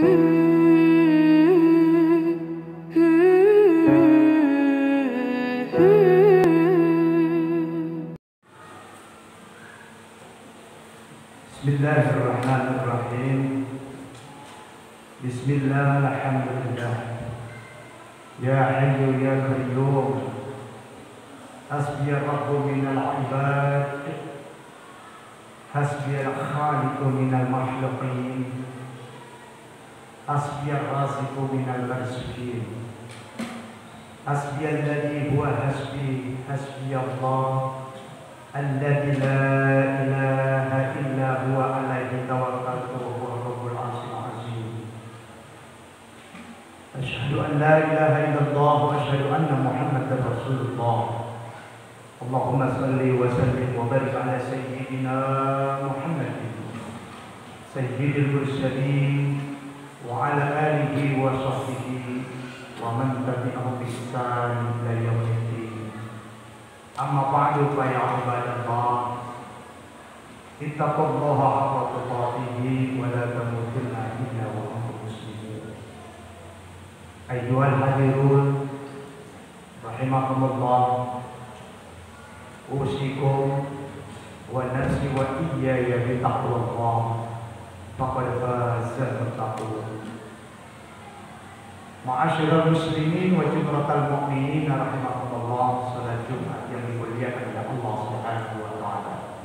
Bismillahirrahmanirrahim. Bismillah, alhamdulillah. Ya Hayyu ya Qayyum, hasbiya Rabbu minal ibad, hasbiya Khaliqu minal makhluqin, hasbiya Raziqu minal marzuqin, hasbiya alladhi huwa hasbi, hasbiya Allah alladzi la ilaha illa huwa alaihi tawakkaltu wa huwa rabbul arsyil azim. Asyhadu an la ilaha illallah wa asyhadu anna Muhammadar Rasulullah. Allahumma shalli wa sallim wa barik ala sayyidina Muhammadin sayyidil mursalin wa ala alihi wa sahbihi wa man tabi'ahum bi ihsan ila yaumil din. Amma ba'du fa ya ibadallah, ittaqullaha haqqa tuqatih wa la tamutunna illa wa antum muslimun. Ayyuhal hadirun rahimakumullah, usikum wa nafsi wa iyaya bi taqwallah, faqad faza muttaqun. Ma'asyiral muslimin wa jumratal mu'minin rahimakumullah, salat Jumat yang dimuliakan oleh Allah Subhanahu wa taala.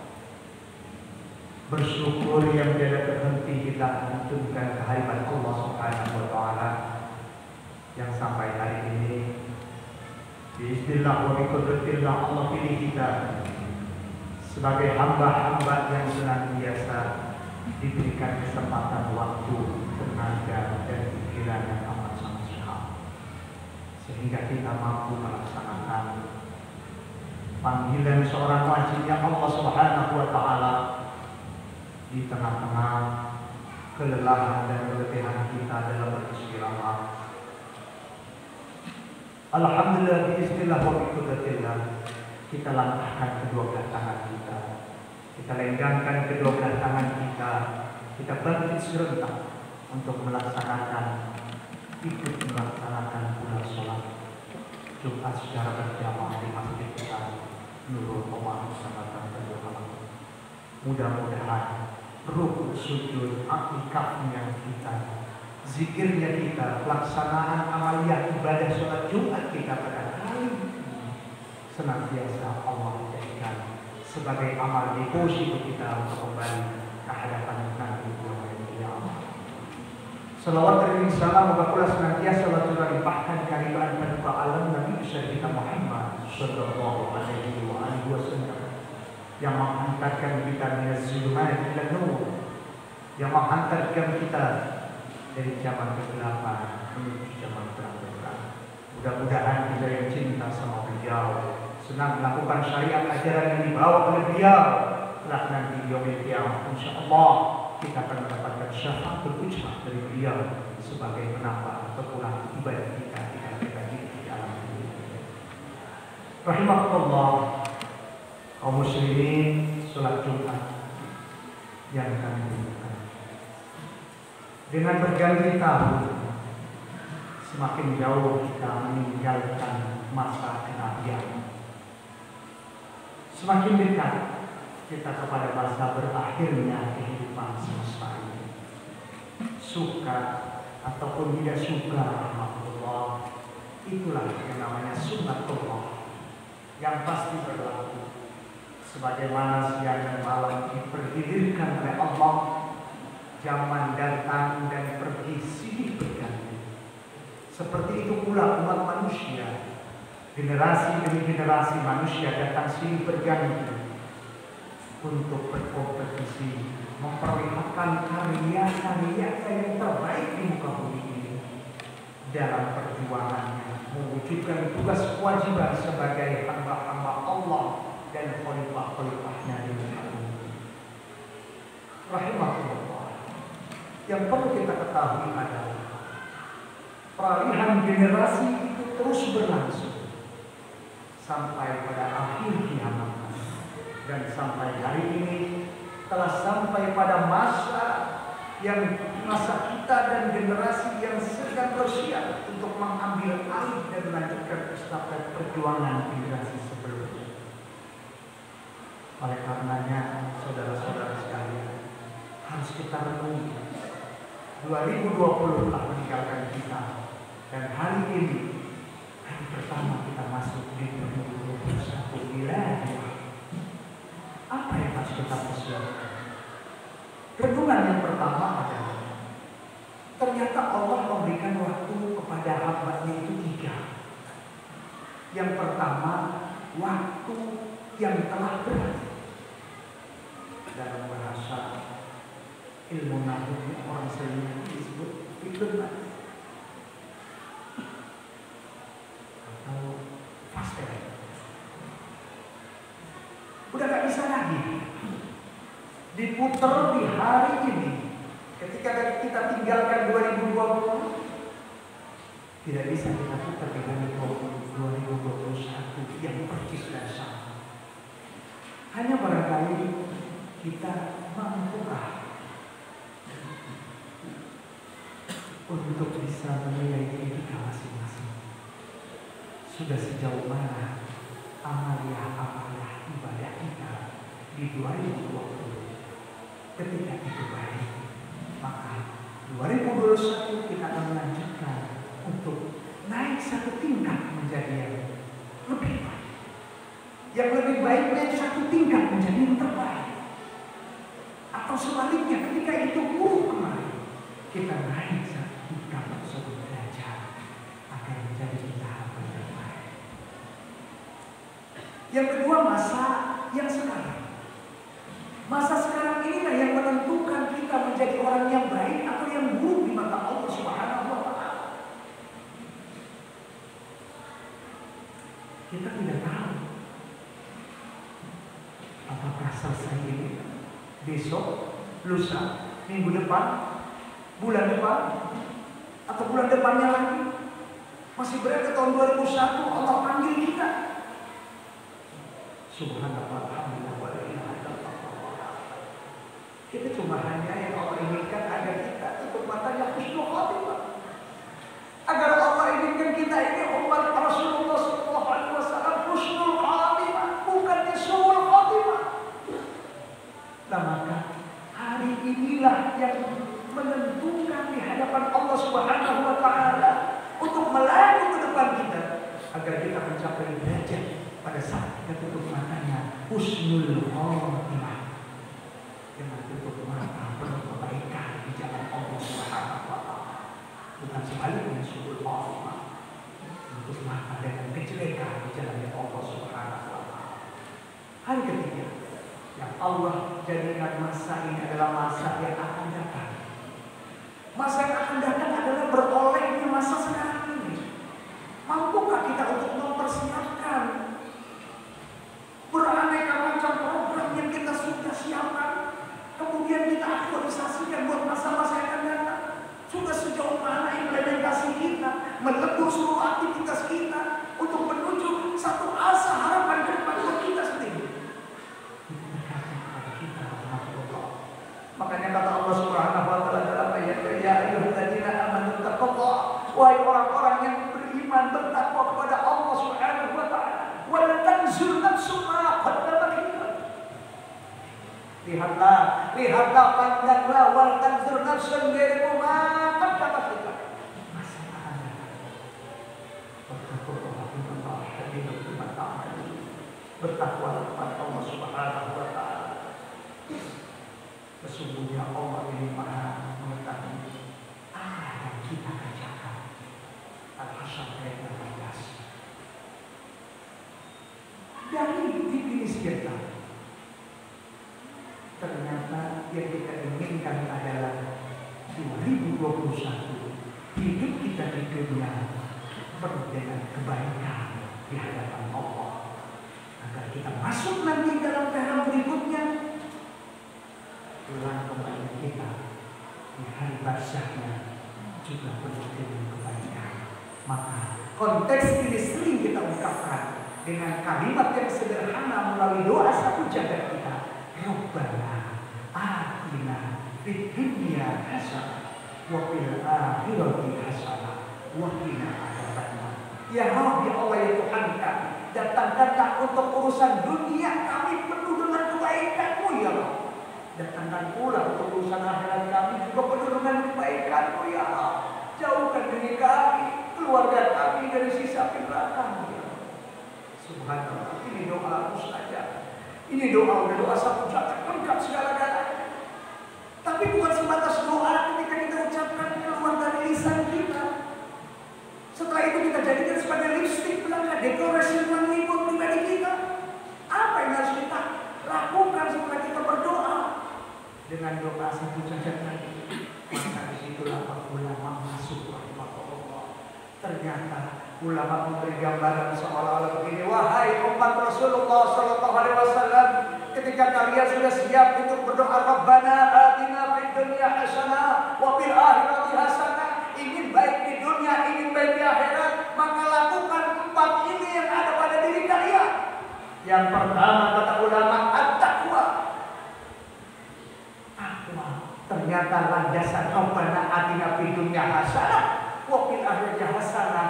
Bersyukur yang tiada terhenti kita melantunkan kehadiran Allah Subhanahu wa taala yang sampai hari ini biiznillah wa biqudratillah Allah pilih kita sebagai hamba-hamba yang senantiasa diberikan kesempatan waktu, tenaga dan pikiran yang amat sangat sehat, sehingga kita mampu melaksanakan panggilan seorang wajibnya Allah Subhanahu wa taala di tengah-tengah kelelahan dan keletihan kita dalam beristirahat. Alhamdulillah biiznillah wa biqudratillah, kita langkahkan kedua belah tangan kita lenggangkan kedua belah tangan kita bangkit serentak untuk ikut melaksanakan pula sholat Jumat secara berjamaah di masjid kita Nurul Qomah Sabatan Terjemahan. Mudah-mudahan rukuk sujud akikahnya kita, zikirnya kita, pelaksanaan amaliyah ibadah sholat Jumat kita pada kali ini senantiasa Allah jadikan sebagai amal deposito kita untuk kembali ke hadapan Nabi Muhammad SAW. Salawat dan salam moga pula senantiasa limpahkan kehadiran pada alam Nabi kita Muhammad sallallahu alaihi wasallam yang menghantarkan kita dari zulumat ila nur, yang menghantarkan kita dari zaman kegelapan menuju zaman terang. Mudah-mudahan kita yang cinta sama beliau, senang melakukan syariat ajaran yang dibawa oleh beliau, kelak nanti di yaumil qiyamah insyaallah kita akan mendapatkan syafaatul ujmah dari beliau sebagai penambah atau kurang ibadah kita di alam ini. Rahimakumullah, kaum muslimin, sholat Jumat yang kami butuhkan. Dengan berganti tahun, semakin jauh kita meninggalkan masa kenabian. Semakin dekat kita kepada masa berakhirnya kehidupan semesta ini. Suka ataupun tidak suka, rahmatullah, itulah yang namanya sunnatullah yang pasti berlaku. Sebagaimana siang dan malam dipergilirkan oleh Allah, zaman datang dan pergi silih berganti. Seperti itu pula umat manusia, generasi demi generasi manusia datang silih berganti untuk berkompetisi, memperlihatkan karya-karya yang terbaik di muka bumi ini dalam perjuangannya mewujudkan tugas kewajiban sebagai hamba-hamba Allah dan khalifah-khalifahnya di muka bumi. Rahimahullah, yang perlu kita ketahui adalah peralihan generasi itu terus berlangsung sampai pada akhir kiamat. Dan sampai hari ini telah sampai pada masa yang masa kita dan generasi yang sedang bersiap untuk mengambil alih dan melanjutkan estafet perjuangan generasi sebelumnya. Oleh karenanya, saudara-saudara sekalian, harus kita renungi 2020 telah meninggalkan kita, dan hari ini hari pertama kita masuk di 2021 milenium. Apa yang harus kita persiapkan? Renungan yang pertama adalah ternyata Allah memberikan waktu kepada hamba-Nya itu 3. Yang pertama, waktu yang telah berlalu. Dalam bahasa ilmu nahwu orang sering disebut fitrun atau fase. Udah gak bisa lagi diputar di hari ini. Ketika kita tinggalkan 2020, tidak bisa kita putar di 2021 yang persis dan sama. Hanya barangkali kita mampukah untuk bisa menilai diri kita masing-masing. Sudah sejauh mana amalia ibadah kita di 2020. Ketika itu baik, maka 2021 kita akan melanjutkan untuk naik satu tingkat menjadi yang lebih baik. Yang lebih baik naik satu tingkat menjadi yang terbaik. Atau sebaliknya, ketika itu buruk kemarin, kita naik satu tingkat satu derajat akan menjadi kita yang terbaik. Yang kedua, masa yang sekarang. Masa sekarang inilah yang menentukan kita menjadi orang yang baik atau yang buruk di mata Allah Subhanahu wa Ta'ala. Kita tidak tahu apakah selesai ini, besok, lusa, minggu depan, bulan depan, atau bulan depannya lagi. Masih berada tahun 2001, Allah panggil kita. Subhanallah, alhamdulillah, wa la ilaha illallah. Kita cuma hanya yang Allah inginkan agar kita tutup matanya husnul khatimah. Agar Allah inginkan kita ini umat Rasulullah SAW husnul khatimah, bukannya su'ul khatimah. Nah maka hari inilah yang menentukan di hadapan Allah Subhanahu wa Ta'ala untuk melaju ke depan kita agar kita mencapai derajat pada saat kita tutup matanya husnul khatimah. Dengan tutup mata penuh kebaikan di jalan Allah Subhanahu wa Ta'ala. Bukan sebaliknya su'ul khatimah, tutup mata dengan kejelekan di jalan Allah Subhanahu wa Ta'ala. Hari ketiga, yang Allah jadikan masa ini adalah masa yang akan datang. Masa yang akan datang adalah berolehnya masa sekarang ini. Mampukah kita untuk mempersiapkan beraneka macam program yang kita sudah siapkan? Kemudian kita aktualisasikan buat masa-masa yang akan datang. Sudah sejauh mana implementasi kita melebur seluruh aktivitas kita untuk menuju satu asa harapan ke depan buat kita sendiri. Makanya kata Allah Subhanahu wa Ta'ala dalam ayat, ya ayyuhalladzina amanu taqullaha, wahai orang-orang yang beriman bertakwa kepada Allah Subhanahu wa Ta'ala, wa la tanzur nafsum ma qaddamat lighad. Lihatlah, pandanglah, wal tanzur nafsun ghairu ma qaddamat lighad. Masa akan datang. Bertakwa kepada Allah Subhanahu wa Ta'ala. Sesungguhnya Allah ini Maha mengetahui apa yang kita kerjakan. Al-Hasyr ayat 16. Dari definisi kita, ternyata yang kita inginkan adalah 2021 hidup kita di dunia penuh dengan kebaikan di hadapan Allah, agar kita masuk nanti dalam tahap berikutnya. Pulang kembali kita di hari barzahnya juga penuh dengan kebaikan. Maka konteks ini sering kita ungkapkan dengan kalimat yang sederhana melalui doa satu jagat kita. Rabbana atina fid dunya hasanah wa fil akhirati hasanah wa qina adzabannar. Ya Rabbi Allah ya Tuhan kami, datangkanlah untuk urusan dunia kami penuh dengan kebaikan-Mu ya Allah. Datangkan pula untuk urusan akhirat kami juga penuh dengan kebaikan-Mu ya Allah. Jauhkan diri kami, keluarga kami dari sisa neraka ya Allah. Subhanallah, ini doa saja. Ini doa satu jangan lengkap segala-galanya. Tapi bukan sebatas doa ketika kita ucapkan keluar dari lisan kita. Setelah itu kita jadikan sebagai lipstick belaka, dekorasi menghibur pribadi kita. Apa yang harus kita lakukan setelah kita berdoa? Dengan doa satu saja tadi, maka disitulah ulama masuk rahimahullah. Ternyata ulama memberi gambaran seolah-olah begini, wahai umat Rasulullah Sallallahu Alaihi Wasallam, ketika kalian sudah siap untuk berdoa Rabbana atina fid dunya hasanah wa fil akhirati hasanah, ingin baik di dunia, ingin baik di akhirat, maka lakukan 4 ini yang ada pada diri kalian. Yang pertama kata ulama at-taqwa. Ternyata landasan Rabbana atina fid dunya hasanah wa fil akhirati hasanah.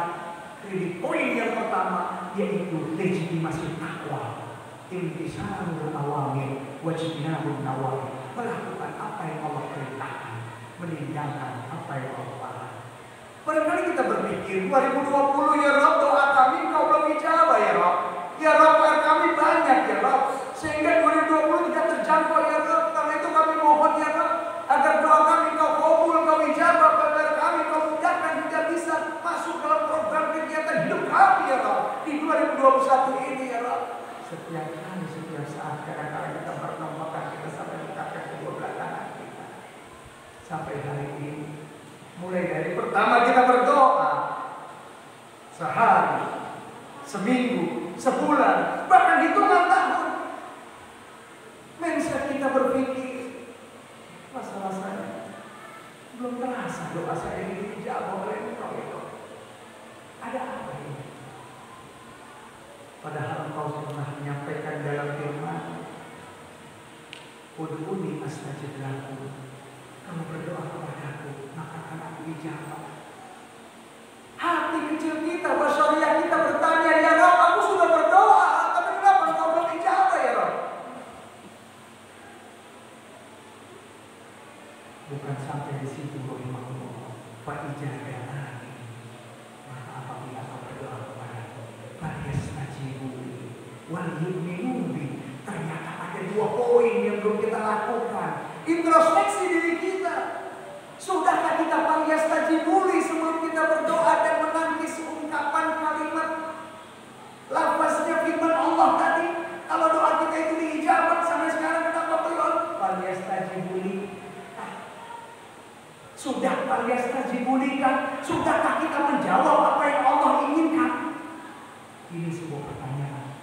Jadi poin yang pertama yaitu legitimasi takwa, imtisarul awamir wajtinabun nawahi, melakukan apa yang Allah perintahkan, meninggalkan apa yang Allah larang. Barangkali kita berpikir 2020 ya Rabb, doa kami Kau belum ijabah ya Rabb. Ya Rabb, PR kami banyak ya Rabb, sehingga 2020 tidak terjangkau ya Rabb. Karena itu kami mohon ya Rabb, agar doa kami Kau kabul, Kau ijabah, PR kami Kau mudahkan hingga bisa masuk dalam program kegiatan hidup kami ya Rabb di 2021 ini ya Rabb. Setiap kali, setiap saat, kadang-kadang kita bernomorkan, kita sampai mengatakan kedua belah tangan kita. Sampai hari ini, mulai dari pertama kita berdoa, sehari, seminggu, sebulan, bahkan hitungan tahun, mindset kita berpikir, masalah saya belum terasa doa saya ini dijawab oleh Engkau itu. Ada apa ini? Padahal Engkau pernah menyampaikan dalam firman, ud'uni astajib lakum. Kamu berdoa kepadaku, maka akan aku ijabah. Hati kecil kita, wasyariah kita bertanya, ya Rabb, aku sudah berdoa, tapi kenapa Engkau belum ijabah ya Rabb? Bukan sampai di situ rahimahullah. Fa ijabah. Maka apabila kau berdoa kepadaku, falyastajibu wal yu'minu bi. Ternyata ada 2 poin yang belum kita lakukan. Introspeksi diri kita. Sudahkah kita falyastajibu sebelum kita berdoa dan menangis ungkapan kalimat lafaznya firman Allah tadi? Kalau doa kita itu diijabah, sampai sekarang kenapa belum? Falyastajibu. Sudah falyastajibulikan? Sudahkah kita menjawab apa yang Allah inginkan? Ini sebuah pertanyaan.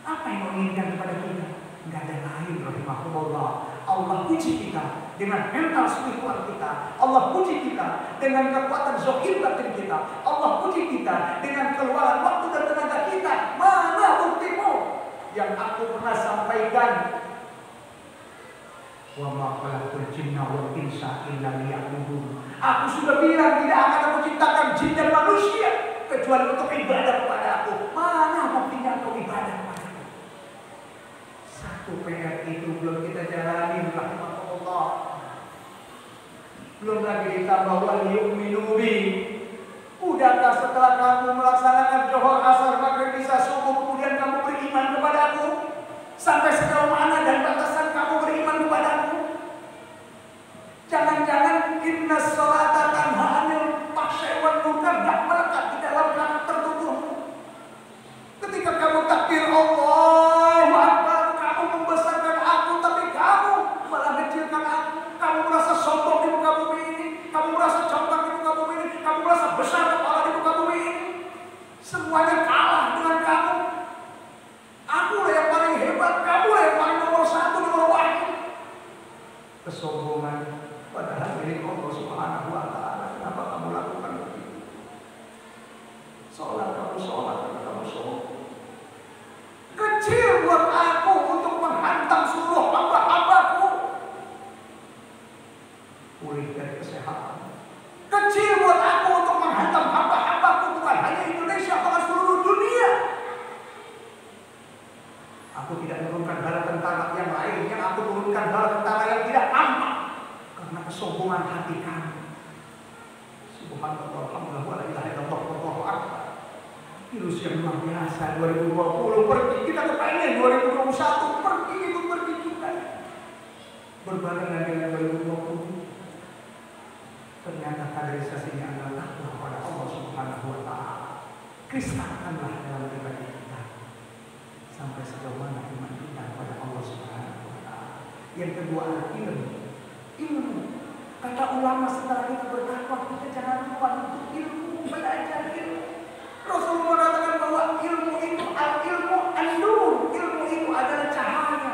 Apa yang Allah inginkan kepada kita? Tidak ada lain rahimahullah. Allah puji kita dengan mental spiritual kita. Allah puji kita dengan kekuatan zahir batin kita. Allah puji kita dengan keluaran waktu dan tenaga kita. Mana buktimu? Yang aku pernah sampaikan, wa ma khalaqtul jinna wal insa illa liya'budun. Aku sudah bilang tidak akan aku ciptakan jin dan manusia kecuali untuk ibadah kepada aku. Mana buktinya kau ibadah kepada aku? Satu PR itu belum kita jalani rahimahullah. Belum lagi ditambah wal yu'minu bi. Udahkah setelah kamu melaksanakan Zuhur, Asar, Maghrib, Isya, Subuh, kemudian kamu beriman kepada aku? Sampai sejauh mana dan batasan kamu beriman kepadaku? Jangan-jangan inna sholata tanha 'anil fahsya'i wal munkar tidak melekat di dalam karakter tubuhmu. Ketika kamu takbir Allahu Akbar, kamu membesarkan aku, tapi kamu malah kecilkan aku. Kamu merasa sombong di muka bumi ini, kamu merasa jombang di muka bumi ini, kamu merasa besar kepala di muka bumi ini. Semuanya kalah dengan kamu. Aku lah yang paling hebat, kamu lah yang paling nomor 1, nomor 1. Kesombongan padahal milik Allah Subhanahu wa ta'ala. Kenapa kamu lakukan begitu? Sholat kamu sholat, kamu sholat. Kecil buat aku untuk menghantam seluruh hamba-hambaku. Pulih dari kesehatan, kecil buat aku untuk menghantam hamba-hambaku, bukan hanya Indonesia, bahkan seluruh dunia. Aku tidak menurunkan bala tentara yang lain, yang aku turunkan bala tentara yang tidak tampak karena kesombongan hati kami. Subhanallah, alhamdulillah, wa la ilaha illallah, wallahu akbar. Virus yang luar biasa 2020 pergi, kita kepengen 2021 pergi, itu pergi juga. Berbarengan dengan 2020, ternyata kaderisasinya adalah takwa pada Allah Subhanahu wa taala. Kristalkanlah dalam pribadi kita sampai sejauh mana iman kita pada Allah Subhanahu wa taala. Yang kedua, ilmu. Kata ulama, setelah kita bertakwa, kita jangan lupa untuk ilmu, belajar ilmu. Rasulullah mengatakan bahwa ilmu itu al-ilmu an-nur. Ilmu itu adalah cahaya.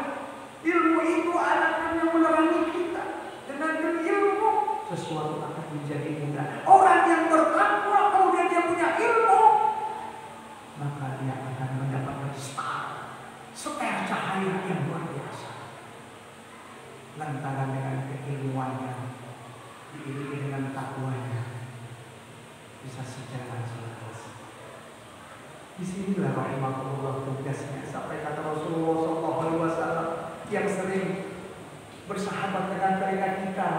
Ilmu itu akan menerangi kita. Dengan ilmu sesuatu akan menjadi mudah. Orang yang bertakwa kemudian dia punya ilmu, maka dia akan mendapatkan seter cahaya yang luar biasa. Lantaran dengan keilmuannya diiringi dengan takwanya, bisa sejalan selaras. Disinilah rahimahullah tugasnya. Sampai kata Rasulullah SAW yang sering bersahabat dengan telinga kita,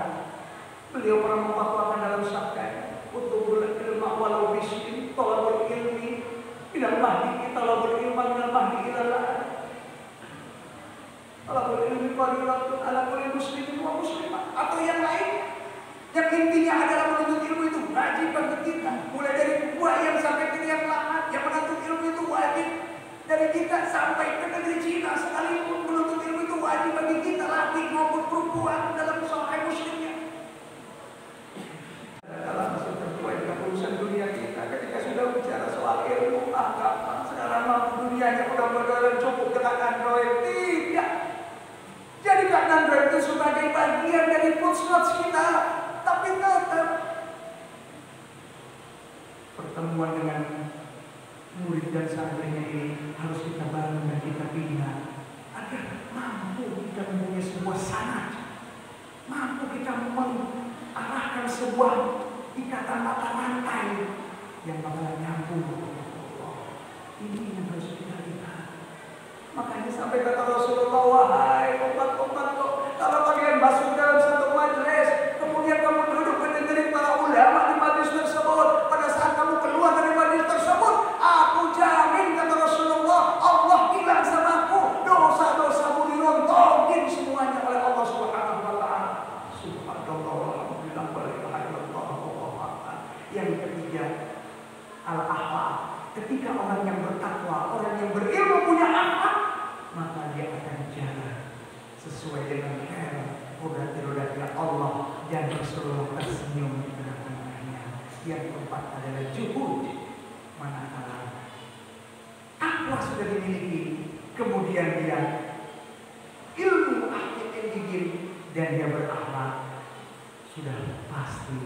beliau pernah memfatwakan dalam sabdanya, "Utubul ilma walau bisy'in, talabul ilmi minal mahdi, talabul ilma minal mahdi ilallah." Talabul ilmi fardhatun ala kulli muslimin wa muslimah. Atau yang lain, yang intinya adalah menuntut ilmu itu wajib bagi kita. Mulai dari buaya sampai ke yang lahat, yang menuntut ilmu itu wajib. Dari kita sampai ke negeri Cina sekalipun, menuntut ilmu itu wajib bagi kita, laki maupun perempuan, dalam Sahih Muslimnya. Dalam masuk tertua dalam urusan dunia kita, ketika sudah bicara soal ilmu, gampang. Sekarang mampu dunianya mudah-mudahan cukup dengan Android. Tidak. Jadikan Android itu sebagai bagian dari footnotes kita. Tapi tetap pertemuan dengan murid dan santrinya ini harus kita bangun dan kita bina agar mampu kita mempunyai sebuah sanad, mampu kita mengarahkan sebuah ikatan mata rantai yang bakalan nyambung. Ini yang harus kita lihat. Makanya sampai kata Rasulullah, "Wahai umat-umatku, kalau kalian masuk dalam satu majelis, kemudian kamu duduk mendengar para ulama di majelis tersebut, pada saat kamu keluar dari majelis tersebut, aku jamin," kata Rasulullah, "Allah bilang sama aku, dosa-dosamu dirontokin semuanya oleh Allah Subhanahu wa taala." Subhanallah, alhamdulillah, wa la ilaha illallah, wallahu akbar. Yang ketiga, al-akhlak. Ketika orang yang bertakwa, orang yang berilmu punya akhlak, maka dia akan jalan sesuai dengan roda-rodanya Allah dan Rasulullah tersenyum di tengah-tengahnya. Yang keempat adalah juhud. Manakala takwa sudah dimiliki, kemudian dia ilmu akhirnya gigih dan dia berakhlak, sudah pasti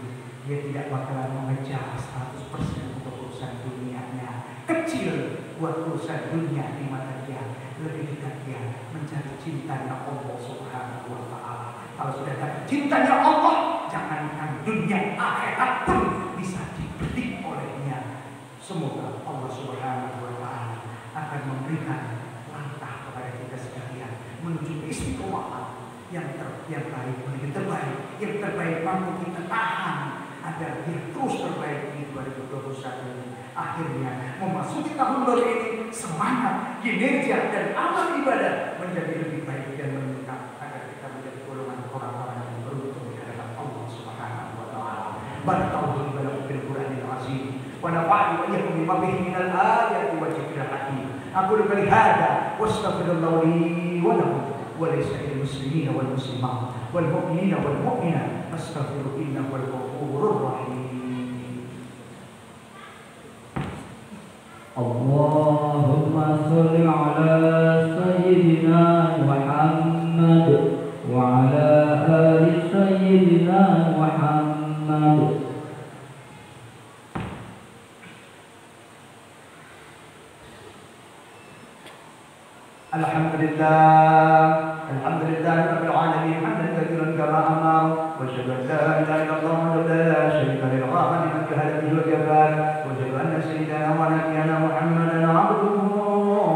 dia tidak bakalan mengejar 100% untuk urusan dunianya. Kecil buat urusan dunia di mata dia, lebih dekat dia mencari cintanya Allah Subhanahu wa taala. Kalau sudah dapat cintanya Allah, jangankan dunia, akhirat pun bisa dipetik olehnya. Semoga Allah Subhanahu wa taala akan memberikan langkah kepada kita sekalian menuju istiqomah yang baik, yang terbaik mampu kita tahan agar dia terus terbaik di 2021 ini. Akhirnya memasuki tahun baru ini, semangat, kinerja dan amal ibadah menjadi lebih baik dan meningkat agar kita menjadi golongan orang-orang yang beruntung di hadapan Allah Subhanahu wa taala. Barakallahu li wa lakum fil Qur'anil azim wa nafa'ani wa iyyakum bima fihi minal ayati wa dzikril hakim. Aqulu qali hadza wa astaghfirullah li wa lakum wa li sa'iril muslimina wal muslimat wal mu'minina wal mu'minat astaghfiru innahu wal ghafurur rahim. Allahumma sholli ala sayyidina Muhammad wa ala ali sayyidina Muhammad. Alhamdulillah, alhamdulillah rabbil alamin, hamdan katsiran kama amara وأشهد أن لا إله إلا الله وحده لا شريك له الغافر لمن جهل به وجبار وأشهد أن سيدنا ونبينا محمدا عبده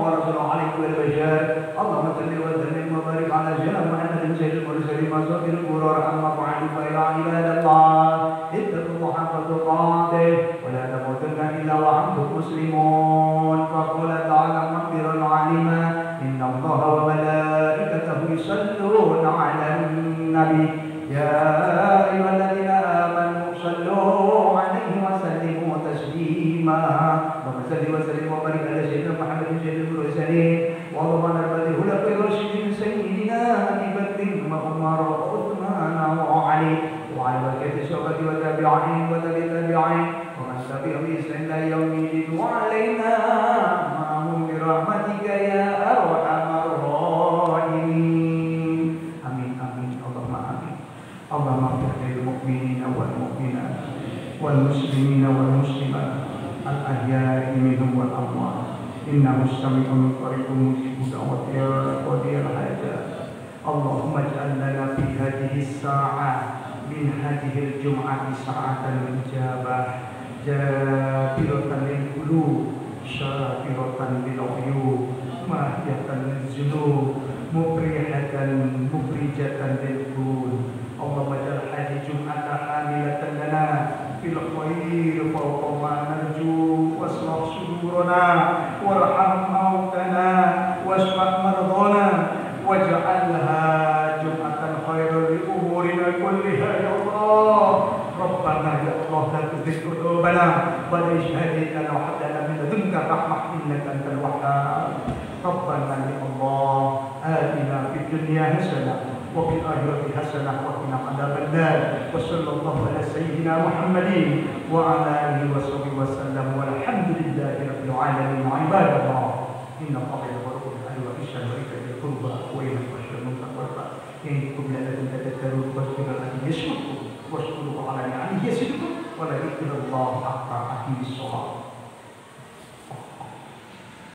ورسوله عليه البشر اللهم صل وسلم وبارك على سيدنا محمد سيد المرسلين وصدر القرار أما بعد فيا عباد الله اتقوا الله حق تقاته ولا تموتن إلا وأنتم مسلمون فقال تعالى مخبرا عليما إن الله وملائكته يصلون على النبي يا أيها الذين آمنوا صلوا عليه وسلموا تسليما اللهم صل وسلم وبارك على سيدنا محمد سيد المرسلين وعلى آله الخلفاء الراشدين سيدنا أبي بكر وعمر وعثمان وعلي وعلى بقية الصحابة والتابعين وتابعين ومن تبعهم بإحسان إلى يوم الدين وعلينا معهم برحمتك يا أرحم الراحمين آمين آمين اللهم آمين اللهم اغفر للمؤمنين والمؤمنات والمسلمين والمسلمات الأحياء منهم والأموات إنه السميع قريب مجيب دعوة قاضي الحاجات اللهم اجعل لنا في هذه الساعة من هذه الجمعة ساعة الإجابة جابرة للقلوب شاكرة للعيوب ماهية للذنوب مفرحة مفرجة للقلوب اللهم اجعل هذه الجمعة حاملة لنا في الخير فوق ما نرجو واصلح صدورنا وارحم موتنا واشفع مرضانا واجعلها جمعة خير لأمورنا كلها يا الله ربنا يا الله لا تزغ قلوبنا بعد إذ هديتنا وهب لنا من لدنك رحمة إنك أنت الوهاب ربنا يا الله آتنا في الدنيا حسنة وفي الآخرة حسنة وقنا عذاب النار وصلى الله على سيدنا محمد وعلى آله وصحبه وسلم والحمد لله رب العالمين عباد الله إن الله يأمر بالعدل والإحسان وإيتاء ذي القربى وينهى عن المنكر والبغي يعظكم لعلكم تذكرون واذكروا الله يذكركم واشكروه على نعمه يزدكم ولذكر الله أكبر أقيموا الصلاة